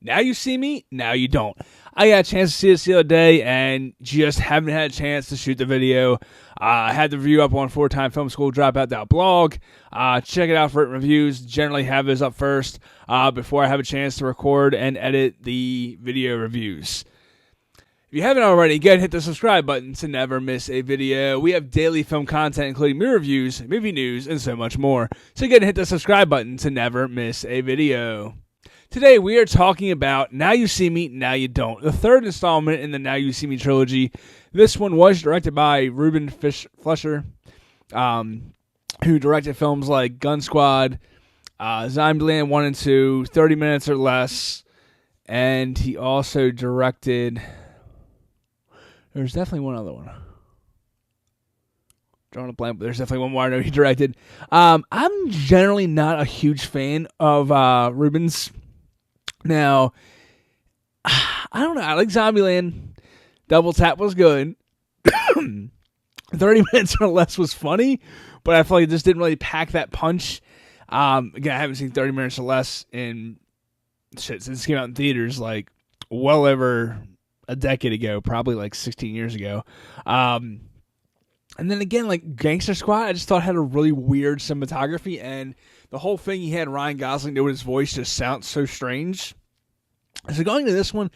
Now you see me, now you don't. I got a chance to see this the other day and just haven't had a chance to shoot the video. I had the review up on 4-Time Film School Dropout.blog. Check it out for written reviews. Generally have those up first before I have a chance to record and edit the video reviews. If you haven't already, go ahead and hit the subscribe button to never miss a video. We have daily film content, including movie reviews, movie news, and so much more. So go ahead and hit the subscribe button to never miss a video. Today we are talking about Now You See Me, Now You Don't, the third installment in the Now You See Me trilogy. This one was directed by Ruben Fleischer, who directed films like Gun Squad, Zombieland 1 and 2, 30 Minutes or Less, and he also directed... There's definitely one other one. Drawing a blank, but there's definitely one more I know he directed. I'm generally not a huge fan of Ruben's. Now, I don't know. I like Zombieland. Double Tap was good. 30 Minutes or Less was funny, but I feel like it just didn't really pack that punch. Again, I haven't seen 30 Minutes or Less since it came out in theaters, like well over a decade ago, probably like 16 years ago. And then again, like Gangster Squad, I just thought had a really weird cinematography, and the whole thing he had Ryan Gosling do with his voice just sounds so strange. So going to this one,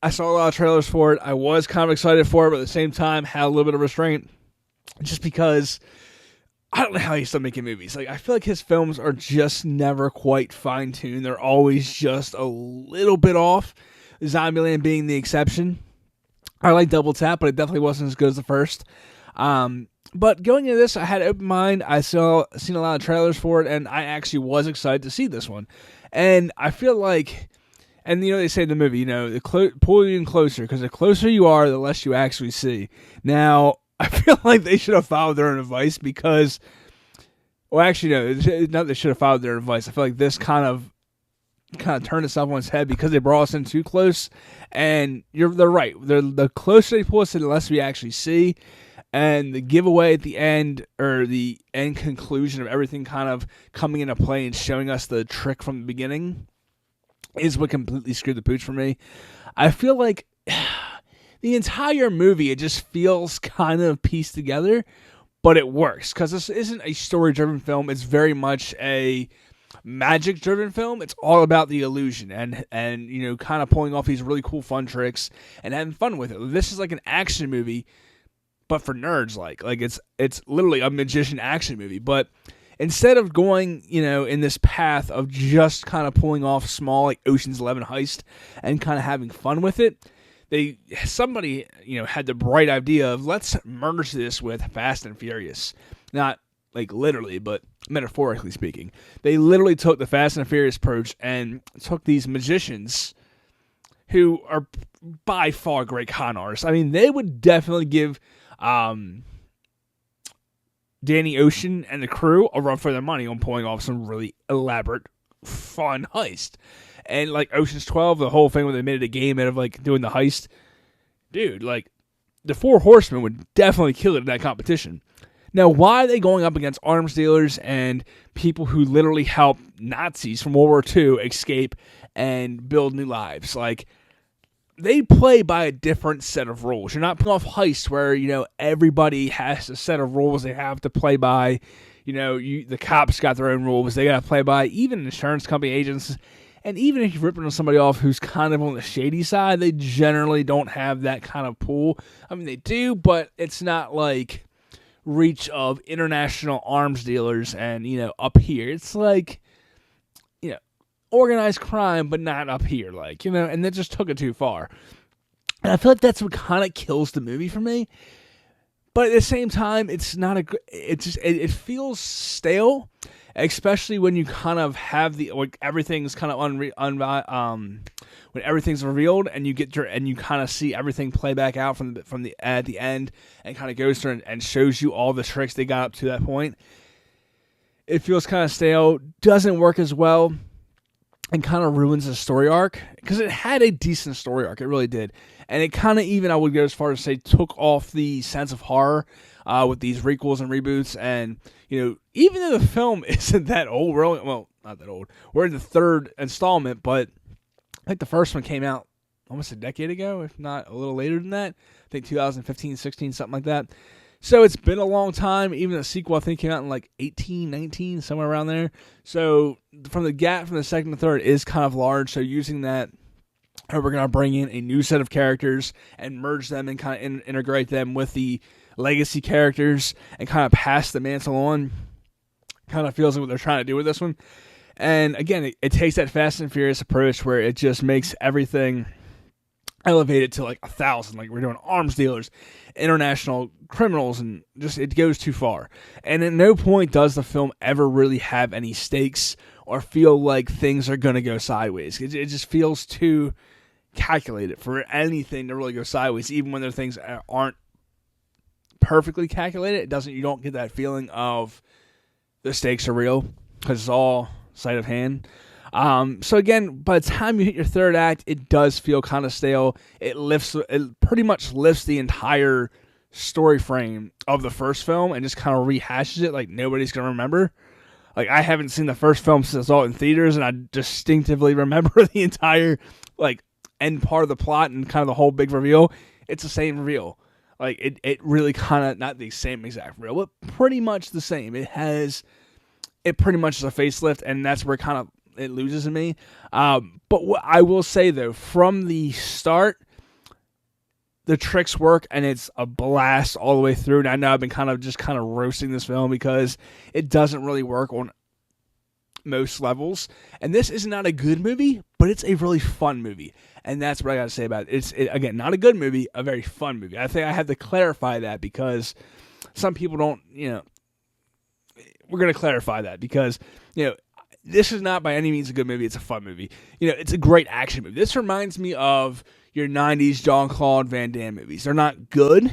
I saw a lot of trailers for it. I was kind of excited for it, but at the same time had a little bit of restraint, just because I don't know how he's still making movies. Like, I feel like his films are just never quite fine-tuned. They're always just a little bit off, Zombieland being the exception. I like Double Tap, but it definitely wasn't as good as the first. But going into this, I had an open mind. I seen a lot of trailers for it, and I actually was excited to see this one. And I feel like, and you know, they say in the movie, you know, pull you in closer, because the closer you are, the less you actually see. Now, I feel like they should have followed their own advice, because, well, actually, no, not they should have followed their advice. I feel like this kind of turned itself on its head, because they brought us in too close, and they're right. The closer they pull us in, the less we actually see. And the giveaway at the end, or the end conclusion of everything kind of coming into play and showing us the trick from the beginning, is what completely screwed the pooch for me. I feel like the entire movie, it just feels kind of pieced together, but it works, because this isn't a story-driven film. It's very much a magic-driven film. It's all about the illusion and you know, kind of pulling off these really cool, fun tricks and having fun with it. This is like an action movie, but for nerds, like it's literally a magician action movie. But instead of going, you know, in this path of just kind of pulling off small, like Ocean's 11 heist and kind of having fun with it, somebody, you know, had the bright idea of, let's merge this with Fast and Furious. Not like literally, but metaphorically speaking. They literally took the Fast and Furious approach and took these magicians who are by far great con artists. I mean, they would definitely give Danny Ocean and the crew a run for their money on pulling off some really elaborate, fun heist. And like Ocean's 12, the whole thing where they made it a game out of like doing the heist, dude, like the Four Horsemen would definitely kill it in that competition. Now, why are they going up against arms dealers and people who literally helped Nazis from World War II escape and build new lives? Like, they play by a different set of rules. You're not pulling off heists where, you know, everybody has a set of rules they have to play by. You know, the cops got their own rules they got to play by. Even insurance company agents, and even if you're ripping somebody off who's kind of on the shady side, they generally don't have that kind of pool. I mean, they do, but it's not like reach of international arms dealers and, you know, up here. It's like, you know, organized crime, but not up here, like, you know, and they just took it too far. And I feel like that's what kind of kills the movie for me. But at the same time, it's not it feels stale, especially when you kind of have like everything's kind of when everything's revealed and you kind of see everything play back out from the at the end, and kind of goes through and shows you all the tricks they got up to that point. It feels kind of stale, doesn't work as well, and kind of ruins the story arc, because it had a decent story arc. It really did. And it kind of even, I would go as far as say, took off the sense of horror with these requels and reboots. And, you know, even though the film isn't that old, not that old. We're in the third installment, but I think the first one came out almost a decade ago, if not a little later than that. I think 2015, 16, something like that. So it's been a long time. Even the sequel, I think, came out in like 18, 19, somewhere around there. So from the gap from the second to third is kind of large. So using that, we're going to bring in a new set of characters and merge them and kind of integrate them with the legacy characters and kind of pass the mantle on. Kind of feels like what they're trying to do with this one. And again, it takes that Fast and Furious approach where it just makes everything elevated to like 1,000. Like we're doing arms dealers, international criminals, and just it goes too far. And at no point does the film ever really have any stakes or feel like things are going to go sideways. It just feels too calculated for anything to really go sideways, even when their things aren't perfectly calculated. You don't get that feeling of the stakes are real because it's all sleight of hand. So again, by the time you hit your third act, it does feel kind of stale. It pretty much lifts the entire story frame of the first film and just kind of rehashes it like nobody's gonna remember. Like I haven't seen the first film since I saw it in theaters, and I distinctively remember the entire like end part of the plot and kind of the whole big reveal. It's the same reveal. Like it really kind of not the same exact reveal, but pretty much the same. It pretty much is a facelift, and that's where kind of it loses in me. But what I will say though, from the start, the tricks work, and it's a blast all the way through. And I know I've been kind of roasting this film because it doesn't really work on most levels. And this is not a good movie, but it's a really fun movie. And that's what I got to say about it. Again, not a good movie, a very fun movie. I think I have to clarify that because some people don't, we're going to clarify that because, this is not by any means a good movie. It's a fun movie. It's a great action movie. This reminds me of your 90s Jean-Claude Van Damme movies. They're not good,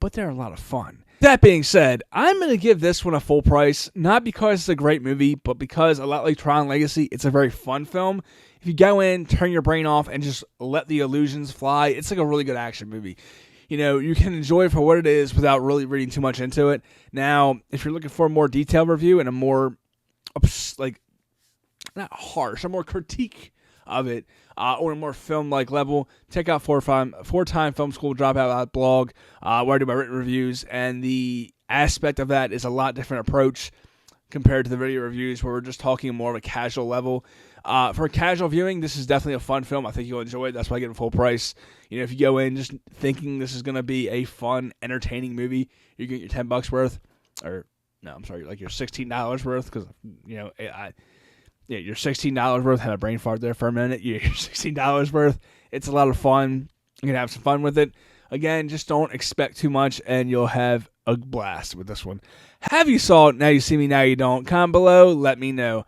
but they're a lot of fun. That being said, I'm going to give this one a full price, not because it's a great movie, but because a lot like Tron Legacy, it's a very fun film. If you go in, turn your brain off, and just let the illusions fly, it's like a really good action movie. You can enjoy it for what it is without really reading too much into it. Now, if you're looking for a more detailed review and a more, not harsh, a more critique of it, or a more film-like level, check out Four-Time Film School Dropout blog, where I do my written reviews, and the aspect of that is a lot different approach compared to the video reviews where we're just talking more of a casual level. For casual viewing, this is definitely a fun film. I think you'll enjoy it. That's why I get it full price. If you go in just thinking this is going to be a fun, entertaining movie, you get your $10 worth, or no, I'm sorry, like your $16 worth, because your $16 worth. Had a brain fart there for a minute. Your $16 worth. It's a lot of fun. You can have some fun with it. Again, just don't expect too much, and you'll have a blast with this one. Have you saw it? Now you see me, now you don't. Comment below, let me know.